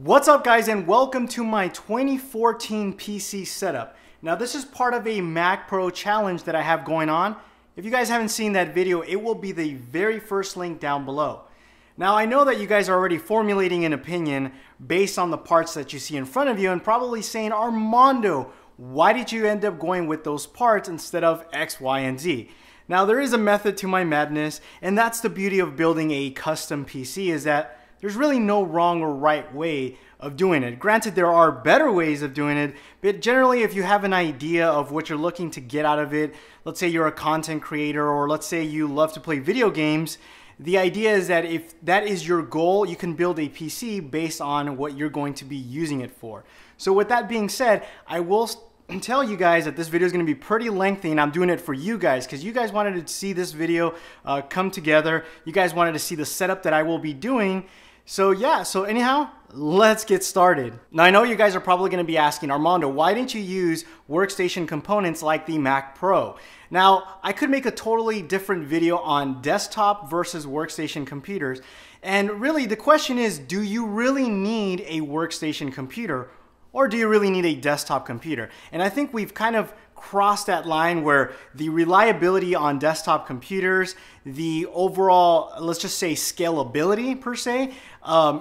What's up guys, and welcome to my 2014 PC setup. Now this is part of a Mac Pro challenge that I have going on. If you guys haven't seen that video, it will be the very first link down below. Now I know that you guys are already formulating an opinion based on the parts that you see in front of you and probably saying, Armando, why did you end up going with those parts instead of X, Y, and Z? Now there is a method to my madness, and that's the beauty of building a custom PC, is that there's really no wrong or right way of doing it. Granted, there are better ways of doing it, but generally if you have an idea of what you're looking to get out of it, let's say you're a content creator, or let's say you love to play video games, the idea is that if that is your goal, you can build a PC based on what you're going to be using it for. So with that being said, I will tell you guys that this video is going to be pretty lengthy, and I'm doing it for you guys because you guys wanted to see this video come together. You guys wanted to see the setup that I will be doing. So yeah, so anyhow, let's get started. Now I know you guys are probably going to be asking, Armando, why didn't you use workstation components like the Mac Pro? Now I could make a totally different video on desktop versus workstation computers, and really the question is, do you really need a workstation computer or do you really need a desktop computer? And I think we've kind of crossed that line where the reliability on desktop computers, the overall, let's just say scalability per se,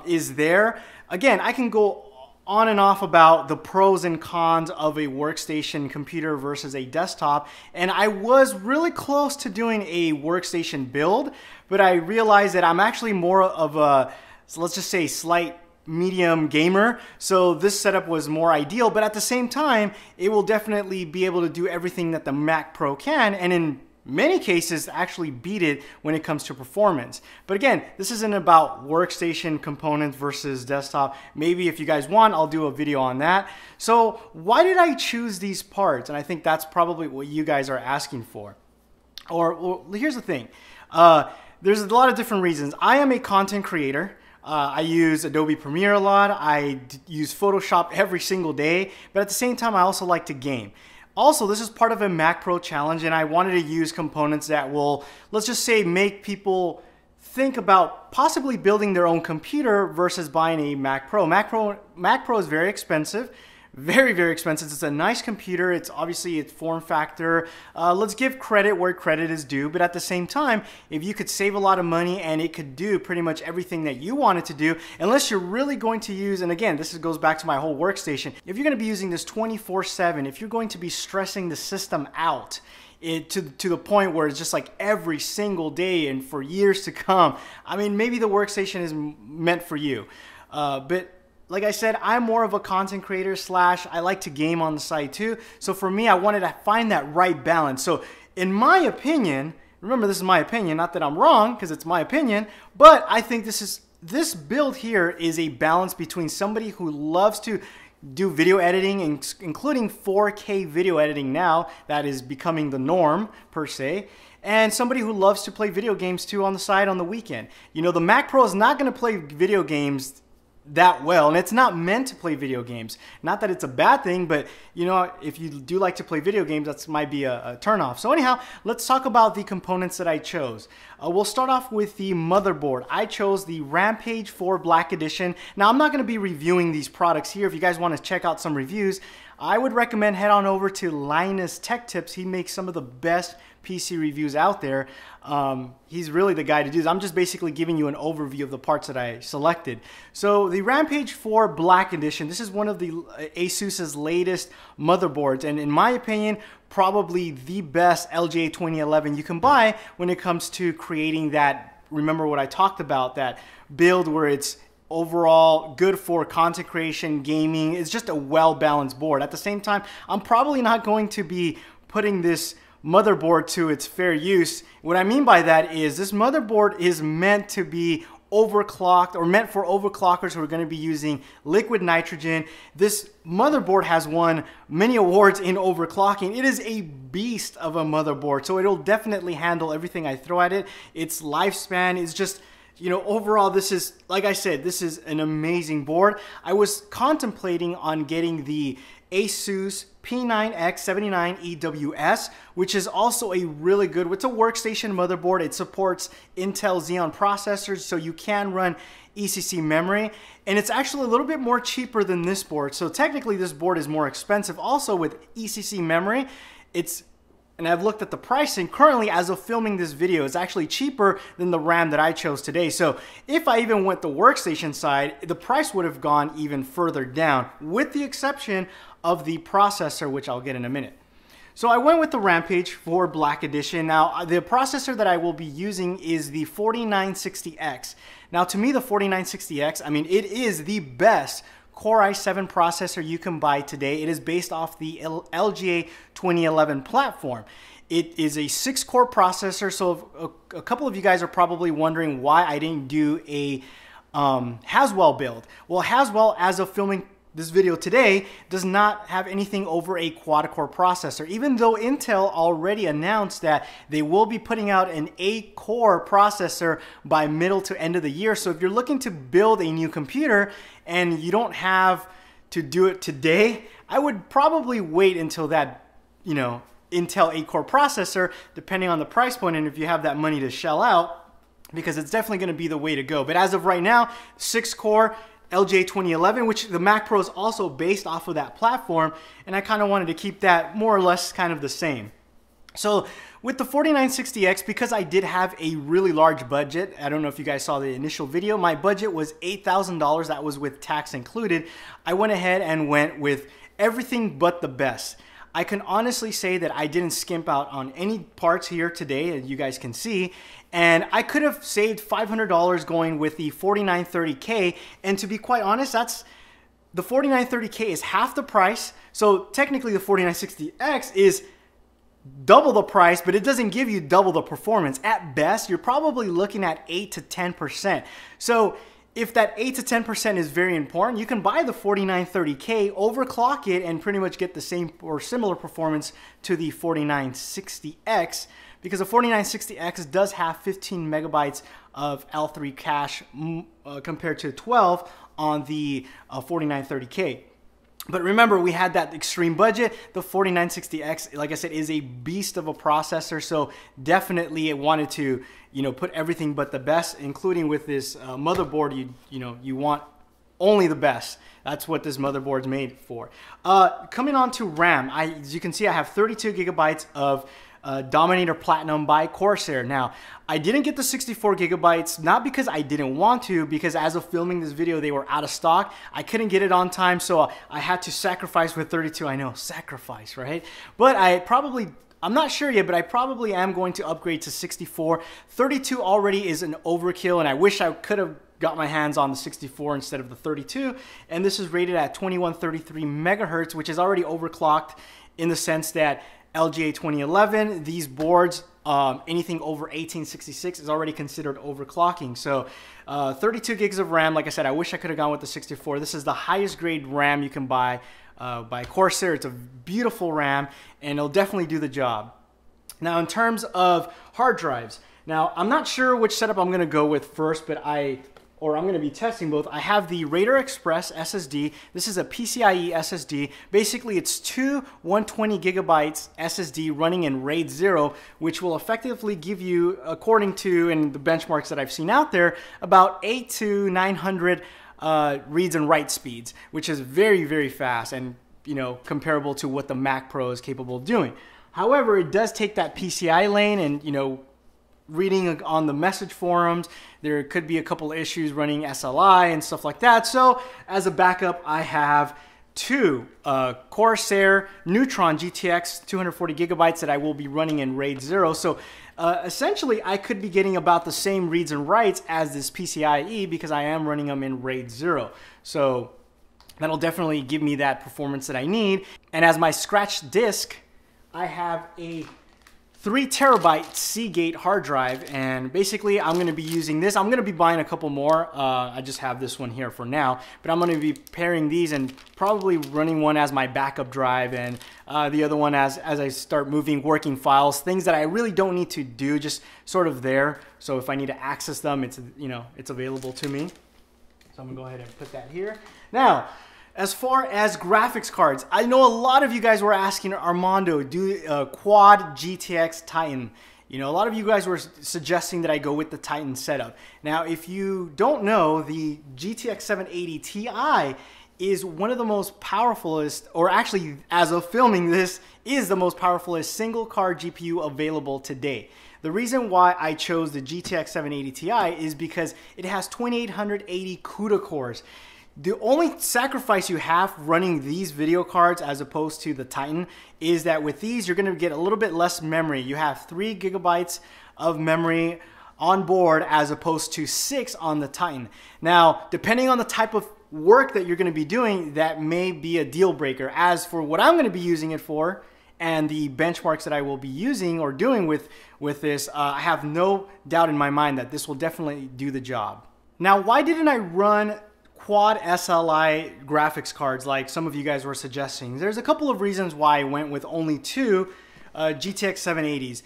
is there. Again, I can go on and off about the pros and cons of a workstation computer versus a desktop, and I was really close to doing a workstation build, but I realized that I'm actually more of a, so let's just say, slight medium gamer, so this setup was more ideal, but at the same time it will definitely be able to do everything that the Mac Pro can, and in many cases actually beat it when it comes to performance. But again, this isn't about workstation components versus desktop. Maybe if you guys want, I'll do a video on that. So why did I choose these parts? And I think that's probably what you guys are asking for. Well, here's the thing, there's a lot of different reasons. I am a content creator. I use Adobe Premiere a lot. I use Photoshop every single day, but at the same time, I also like to game. Also, this is part of a Mac Pro challenge, and I wanted to use components that will, let's just say, make people think about possibly building their own computer versus buying a Mac Pro. Mac Pro is very expensive. Very, very expensive. It's a nice computer. It's obviously its form factor. Let's give credit where credit is due, but at the same time, if you could save a lot of money and it could do pretty much everything that you want it to do, unless you're really going to use, and again, this goes back to my whole workstation, if you're going to be using this 24/7, if you're going to be stressing the system out, to the point where it's just like every single day and for years to come, I mean, maybe the workstation is meant for you. But like I said, I'm more of a content creator / I like to game on the side too. So for me, I wanted to find that right balance. So in my opinion, remember this is my opinion, not that I'm wrong because it's my opinion, but I think this build here is a balance between somebody who loves to do video editing, including 4K video editing now, that is becoming the norm per se, and somebody who loves to play video games too on the side on the weekend. You know, the Mac Pro is not going to play video games that well, and it's not meant to play video games. Not that it's a bad thing, but you know, if you do like to play video games, that might be a turnoff. So anyhow, let's talk about the components that I chose. We'll start off with the motherboard. I chose the Rampage 4 Black Edition. Now I'm not going to be reviewing these products here. If you guys want to check out some reviews, I would recommend head on over to Linus Tech Tips. He makes some of the best PC reviews out there. He's really the guy to do this. I'm just basically giving you an overview of the parts that I selected. So the Rampage 4 Black Edition, this is one of the ASUS's latest motherboards, and in my opinion, probably the best LGA 2011 you can buy when it comes to creating that, remember what I talked about, that build where it's overall good for content creation, gaming. It's just a well-balanced board. At the same time, I'm probably not going to be putting this motherboard to its fair use. What I mean by that is this motherboard is meant to be overclocked, or meant for overclockers who are going to be using liquid nitrogen. This motherboard has won many awards in overclocking. It is a beast of a motherboard, so it'll definitely handle everything I throw at it. Its lifespan is just you know, overall, this is, like I said, this is an amazing board. I was contemplating on getting the Asus P9X79 EWS, which is also a really good, it's a workstation motherboard. It supports Intel Xeon processors, so you can run ECC memory, and it's actually a little bit more cheaper than this board. So technically this board is more expensive. Also with ECC memory, and I've looked at the pricing currently as of filming this video, it's actually cheaper than the RAM that I chose today. So if I even went the workstation side, the price would have gone even further down, with the exception of the processor, which I'll get in a minute. So I went with the Rampage for Black Edition. Now, the processor that I will be using is the 4960X. Now, to me, the 4960X, I mean, it is the best Core i7 processor you can buy today. It is based off the LGA 2011 platform. It is a 6-core processor, so a couple of you guys are probably wondering why I didn't do a Haswell build. Well, Haswell, as of filming this video today, does not have anything over a quad-core processor, even though Intel already announced that they will be putting out an 8-core processor by middle to end of the year. So if you're looking to build a new computer and you don't have to do it today, I would probably wait until that, you know, Intel 8-core processor, depending on the price point and if you have that money to shell out, because it's definitely going to be the way to go. But as of right now, 6-core LGA 2011, which the Mac Pro is also based off of that platform, and I kind of wanted to keep that more or less kind of the same. So with the 4960X, because I did have a really large budget, I don't know if you guys saw the initial video, my budget was $8,000, that was with tax included. I went ahead and went with everything but the best. I can honestly say that I didn't skimp out on any parts here today, as you guys can see, and I could have saved $500 going with the 4930K, and to be quite honest, the 4930K is half the price, so technically the 4960X is double the price, but it doesn't give you double the performance. At best, you're probably looking at 8 to 10%. So if that 8 to 10% is very important, you can buy the 4930K, overclock it, and pretty much get the same or similar performance to the 4960X, because the 4960X does have 15 megabytes of L3 cache compared to 12 on the 4930K. But remember, we had that extreme budget. The 4960X, like I said, is a beast of a processor, so definitely it wanted to, you know, put everything but the best, including with this motherboard. You want only the best. That's what this motherboard's made for. Coming on to RAM, as you can see, I have 32 gigabytes of Dominator Platinum by Corsair. Now, I didn't get the 64 gigabytes, not because I didn't want to, because as of filming this video, they were out of stock. I couldn't get it on time, so I had to sacrifice with 32. I know, sacrifice, right? But I'm not sure yet, but I probably am going to upgrade to 64. 32 already is an overkill, and I wish I could have got my hands on the 64 instead of the 32. And this is rated at 2133 megahertz, which is already overclocked in the sense that LGA 2011, these boards, anything over 1866 is already considered overclocking. So 32 gigs of RAM, like I said, I wish I could have gone with the 64. This is the highest grade RAM you can buy by Corsair. It's a beautiful RAM, and it'll definitely do the job. Now, in terms of hard drives, now I'm not sure which setup I'm going to go with first, but I'm going to be testing both. I have the Raider Express SSD. This is a PCIe SSD. Basically, it's two 120 gigabytes SSD running in RAID 0, which will effectively give you, according to and the benchmarks that I've seen out there, about 800 to 900 reads and write speeds, which is very, very fast and, you know, comparable to what the Mac Pro is capable of doing. However, it does take that PCI lane, and, you know, reading on the message forums, there could be a couple issues running SLI and stuff like that. So as a backup, I have two Corsair Neutron GTX 240 gigabytes that I will be running in RAID 0. So essentially, I could be getting about the same reads and writes as this PCIe because I am running them in RAID 0. So that'll definitely give me that performance that I need. And as my scratch disk, I have a 3 terabyte Seagate hard drive, and basically I'm going to be using this. I'm going to be buying a couple more. I just have this one here for now, but I'm going to be pairing these and probably running one as my backup drive, and the other one as I start moving working files, things that I really don't need to do, just sort of there. So if I need to access them, it's, you know, it's available to me. So I'm gonna go ahead and put that here. Now, as far as graphics cards, I know a lot of you guys were asking, Armando, do quad GTX Titan. You know, a lot of you guys were suggesting that I go with the Titan setup. Now, if you don't know, the GTX 780 Ti is one of the most powerfulest, or actually, as of filming this, is the most powerfulest single card GPU available today. The reason why I chose the GTX 780 Ti is because it has 2880 CUDA cores. The only sacrifice you have running these video cards as opposed to the Titan is that with these, you're gonna get a little bit less memory. You have 3 gigabytes of memory on board as opposed to 6 on the Titan. Now, depending on the type of work that you're gonna be doing, that may be a deal breaker. As for what I'm gonna be using it for, and the benchmarks that I will be using or doing with this, I have no doubt in my mind that this will definitely do the job. Now, why didn't I run quad SLI graphics cards like some of you guys were suggesting? There's a couple of reasons why I went with only 2 GTX 780s.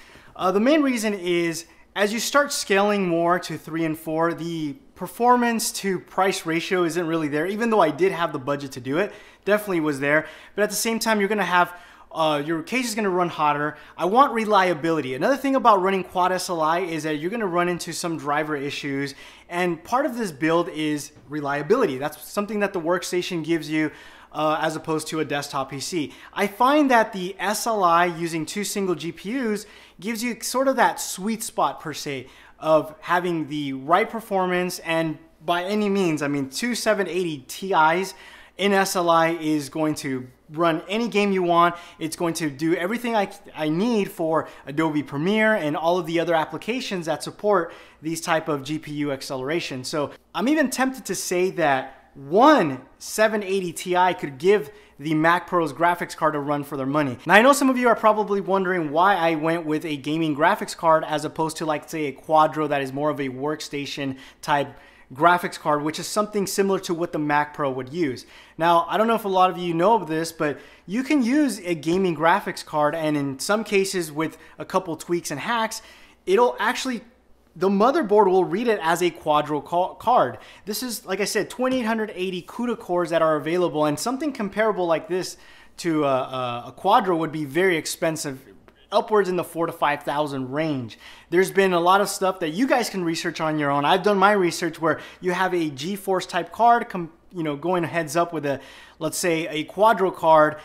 The main reason is as you start scaling more to 3 and 4, the performance to price ratio isn't really there. Even though I did have the budget to do it, definitely was there. But at the same time, you're gonna have your case is going to run hotter. I want reliability. Another thing about running quad SLI is that you're going to run into some driver issues, and part of this build is reliability. That's something that the workstation gives you as opposed to a desktop PC. I find that the SLI using 2 single GPUs gives you sort of that sweet spot per se of having the right performance, and by any means, I mean 2 780 Ti's in SLI is going to run any game you want. It's going to do everything I need for Adobe Premiere and all of the other applications that support these type of GPU acceleration. So I'm even tempted to say that one 780 Ti could give the Mac Pro's graphics card a run for their money. Now, I know some of you are probably wondering why I went with a gaming graphics card as opposed to, like, say, a Quadro that is more of a workstation type graphics card, which is something similar to what the Mac Pro would use. Now, I don't know if a lot of you know of this, but you can use a gaming graphics card, and in some cases with a couple tweaks and hacks, it'll actually, the motherboard will read it as a Quadro card. This is, like I said, 2880 CUDA cores that are available, and something comparable like this to a Quadro would be very expensive, upwards in the $4,000 to $5,000 range. There's been a lot of stuff that you guys can research on your own. I've done my research where you have a GeForce type card, going heads up with a, let's say, a Quadro card.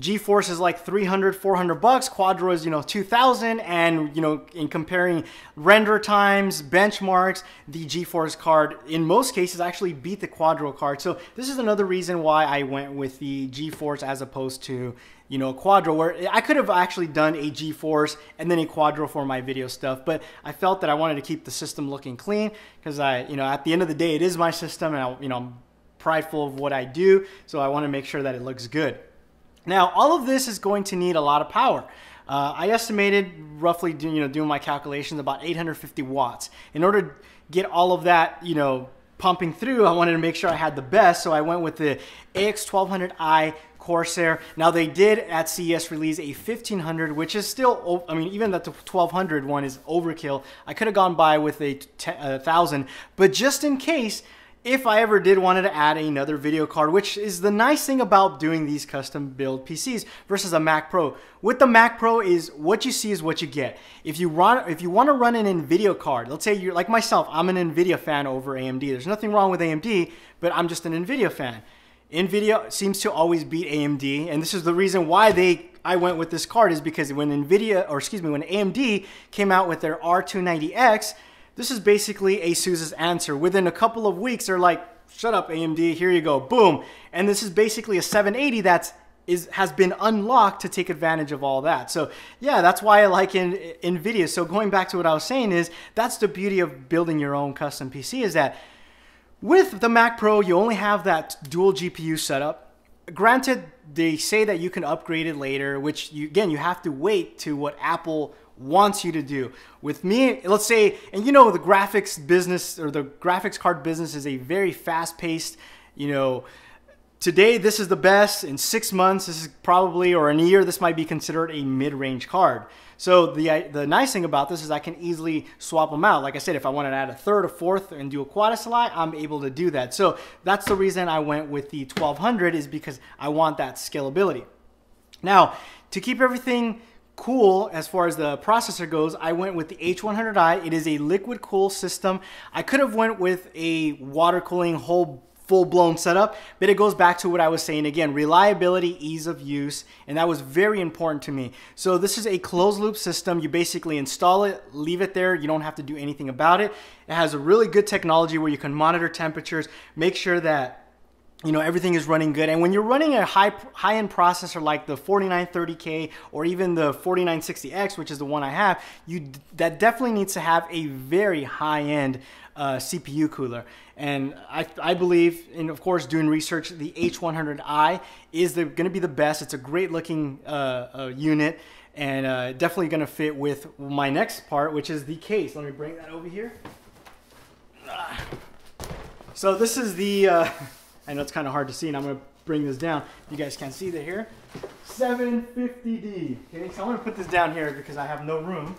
GeForce is like $300, $400. Quadro is, $2,000, and in comparing render times, benchmarks, the GeForce card in most cases actually beat the Quadro card. So this is another reason why I went with the GeForce as opposed to a Quadro, where I could have actually done a GeForce and then a Quadro for my video stuff, but I felt that I wanted to keep the system looking clean because at the end of the day, it is my system, and I'm prideful of what I do, so I want to make sure that it looks good. Now, all of this is going to need a lot of power. I estimated roughly, doing my calculations, about 850 watts. In order to get all of that, pumping through, I wanted to make sure I had the best, so I went with the AX1200i Corsair. Now, they did at CES release a 1500, which is still, even that the 1200 one is overkill. I could have gone by with a 1000, but just in case, if I ever did wanted to add another video card, which is the nice thing about doing these custom build PCs versus a Mac Pro. With the Mac Pro is what you see is what you get. If you want to run an NVIDIA card, let's say you're like myself, I'm an NVIDIA fan over AMD. There's nothing wrong with AMD, but I'm just an NVIDIA fan. NVIDIA seems to always beat AMD, and this is the reason why I went with this card, is because when AMD came out with their R290X, this is basically ASUS's answer. Within a couple of weeks, they're like, shut up AMD, here you go, boom. And this is basically a 780 that has been unlocked to take advantage of all that. So yeah, that's why I like NVIDIA. So going back to what I was saying is, that's the beauty of building your own custom PC, is that with the Mac Pro, you only have that dual GPU setup. Granted, they say that you can upgrade it later, which you have to wait to what Apple wants you to do. With me, let's say, and you know, the graphics business or the graphics card business is a very fast-paced, you know, today this is the best, in 6 months this is probably, or in a year, this might be considered a mid-range card. So the nice thing about this is I can easily swap them out. Like I said, if I wanted to add a third, a fourth, and do a quad-SLI, I'm able to do that. So that's the reason I went with the 1200, is because I want that scalability. Now, to keep everything cool as far as the processor goes, I went with the H100i. It is a liquid cool system. I could have went with a water cooling full-blown setup, but it goes back to what I was saying again, reliability, ease of use, and that was very important to me. So this is a closed loop system. You basically install it, leave it there. You don't have to do anything about it. It has a really good technology where you can monitor temperatures, make sure that you know everything is running good. And when you're running a high-end processor like the 4930K or even the 4960X, which is the one I have, that definitely needs to have a very high-end CPU cooler. And I believe, and of course doing research, the H100i is going to be the best. It's a great looking unit, and definitely going to fit with my next part, which is the case. Let me bring that over here. So this is the, I know it's kind of hard to see, and I'm going to bring this down. You guys can't see that here. 750D. Okay, so I'm going to put this down here because I have no room.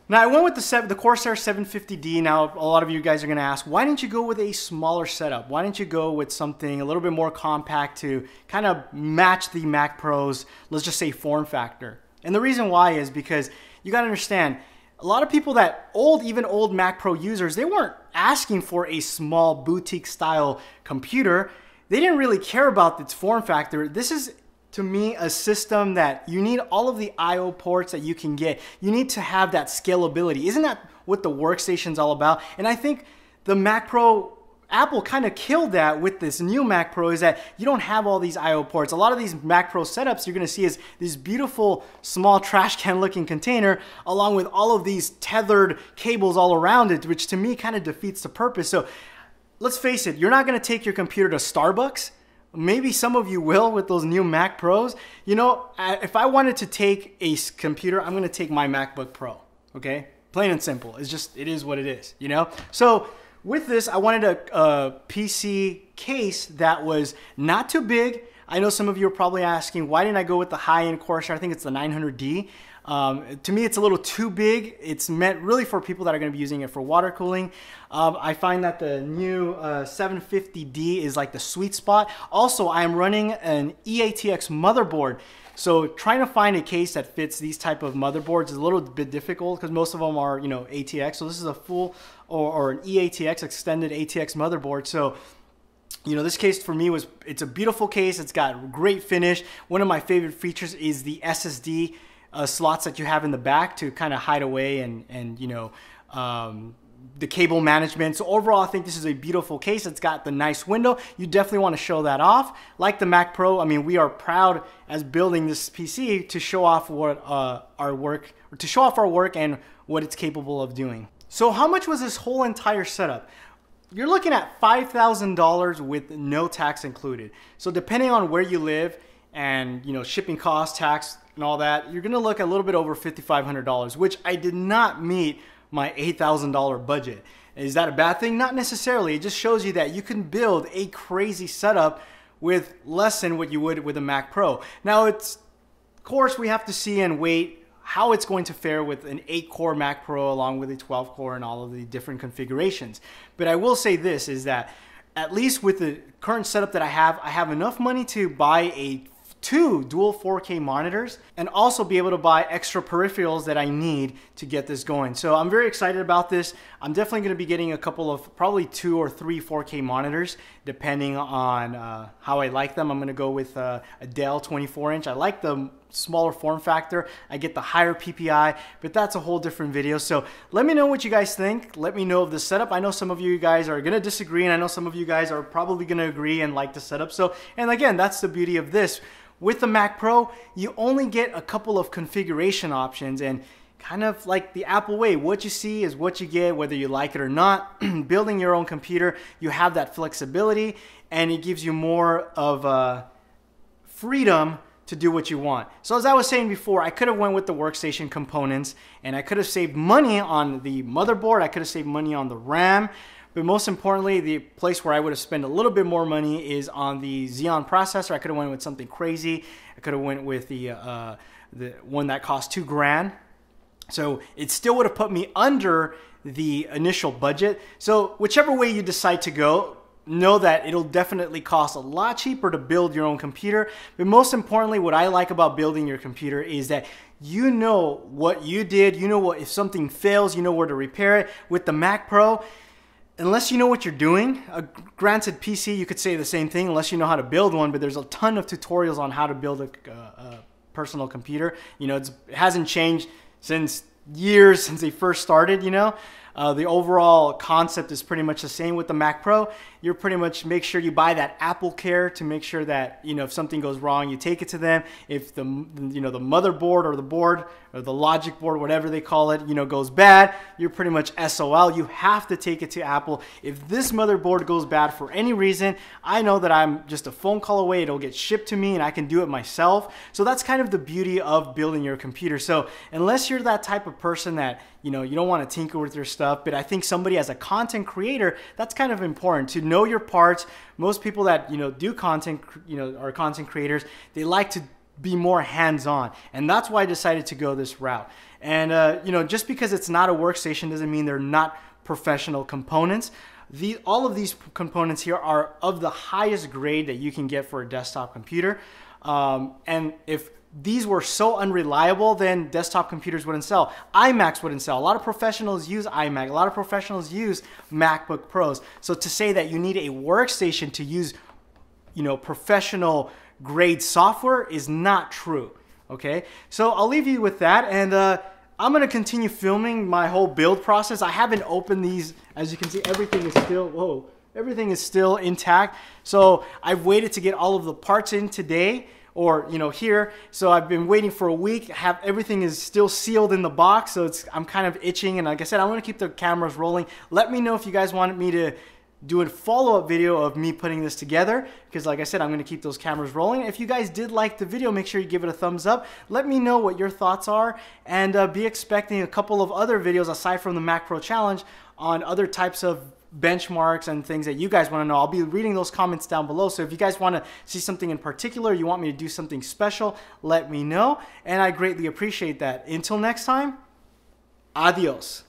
Now I went with the Corsair 750D. Now a lot of you guys are going to ask, why didn't you go with a smaller setup? Why didn't you go with something a little bit more compact to kind of match the Mac Pro's, let's just say, form factor? And the reason why is because you got to understand, a lot of people that even old Mac Pro users, they weren't asking for a small boutique style computer. They didn't really care about its form factor. This is, to me, a system that you need all of the I/O ports that you can get. You need to have that scalability. Isn't that what the workstation's all about? And I think the Mac Pro, Apple kind of killed that with this new Mac Pro, is that you don't have all these I/O ports. A lot of these Mac Pro setups you're going to see is this beautiful small trash can looking container along with all of these tethered cables all around it, which to me kind of defeats the purpose. So let's face it, you're not going to take your computer to Starbucks. Maybe some of you will with those new Mac Pros. You know, if I wanted to take a computer, I'm going to take my MacBook Pro, okay? Plain and simple. It's just, it is what it is, you know? So with this, I wanted a PC case that was not too big. I know some of you are probably asking, why didn't I go with the high-end Corsair? I think it's the 900D. To me, it's a little too big. It's meant really for people that are going to be using it for water cooling. I find that the new 750D is like the sweet spot. Also, I am running an eATX motherboard. So trying to find a case that fits these type of motherboards is a little bit difficult because most of them are, you know, ATX. So this is a full or an eATX, extended ATX motherboard. So, you know, this case for me it's a beautiful case. It's got great finish. One of my favorite features is the SSD slots that you have in the back to kind of hide away and you know, the cable management. So overall, I think this is a beautiful case. It's got the nice window. You definitely want to show that off. Like the Mac Pro, I mean, we are proud as building this PC to show off what our work and what it's capable of doing. So how much was this whole entire setup? You're looking at $5,000 with no tax included. So depending on where you live and, you know, shipping costs, tax, and all that, you're going to look a little bit over $5,500, which I did not meet my $8,000 budget. Is that a bad thing? Not necessarily. It just shows you that you can build a crazy setup with less than what you would with a Mac Pro. Now, of course, we have to see and wait how it's going to fare with an 8-core Mac Pro along with a 12-core and all of the different configurations. But I will say this, is that at least with the current setup that I have enough money to buy two dual 4K monitors and also be able to buy extra peripherals that I need to get this going. So I'm very excited about this. I'm definitely going to be getting a couple of probably 2 or 3 4K monitors depending on how I like them. I'm going to go with a Dell 24-inch. I like the smaller form factor. I get the higher PPI, but that's a whole different video. So let me know what you guys think. Let me know of the setup. I know some of you guys are going to disagree, and I know some of you guys are probably going to agree and like the setup. So, and again, that's the beauty of this. With the Mac Pro, you only get a couple of configuration options, and kind of like the Apple way, what you see is what you get, whether you like it or not. Building your own computer, you have that flexibility, and it gives you more of freedom to do what you want. So as I was saying before, I could have went with the workstation components, and I could have saved money on the motherboard, I could have saved money on the RAM, but most importantly, the place where I would have spent a little bit more money is on the Xeon processor. I could have went with something crazy. I could have went with the one that cost $2,000. So it still would have put me under the initial budget. So whichever way you decide to go, know that it'll definitely cost a lot cheaper to build your own computer. But most importantly, what I like about building your computer is that you know what you did. You know what, if something fails, you know where to repair it. With the Mac Pro, unless you know what you're doing, granted PC, you could say the same thing unless you know how to build one, but there's a ton of tutorials on how to build a personal computer. You know, it hasn't changed since years since they first started, you know. The overall concept is pretty much the same with the Mac Pro. You're pretty much make sure you buy that Apple Care to make sure that, you know, if something goes wrong, you take it to them. If the, you know, the motherboard or the board or the logic board, whatever they call it, you know, goes bad, you're pretty much SOL. You have to take it to Apple. If this motherboard goes bad for any reason, I know that I'm just a phone call away. It'll get shipped to me and I can do it myself. So that's kind of the beauty of building your computer. So unless you're that type of person that, you know, you don't want to tinker with your stuff, but I think somebody as a content creator, that's kind of important to know your parts. Most people that, you know, do content, you know, are content creators, they like to be more hands-on, and that's why I decided to go this route. And you know, just because it's not a workstation doesn't mean they're not professional components. All of these components here are of the highest grade that you can get for a desktop computer. And if these were so unreliable, then desktop computers wouldn't sell. iMacs wouldn't sell. A lot of professionals use iMac. A lot of professionals use MacBook Pros. So to say that you need a workstation to use, you know, professional grade software is not true. Okay, so I'll leave you with that, and I'm gonna continue filming my whole build process. I haven't opened these. As you can see, everything is still, everything is still intact. So I've waited to get all of the parts in today, or, you know, here. So I've been waiting for a week. Everything is still sealed in the box, so I'm kind of itching. And like I said, I want to keep the cameras rolling. Let me know if you guys wanted me to do a follow-up video of me putting this together, because like I said, I'm going to keep those cameras rolling. If you guys did like the video, make sure you give it a thumbs up. Let me know what your thoughts are, and be expecting a couple of other videos aside from the Mac Pro Challenge on other types of benchmarks and things that you guys want to know. I'll be reading those comments down below. So if you guys want to see something in particular, you want me to do something special, let me know, and I greatly appreciate that. Until next time, adios.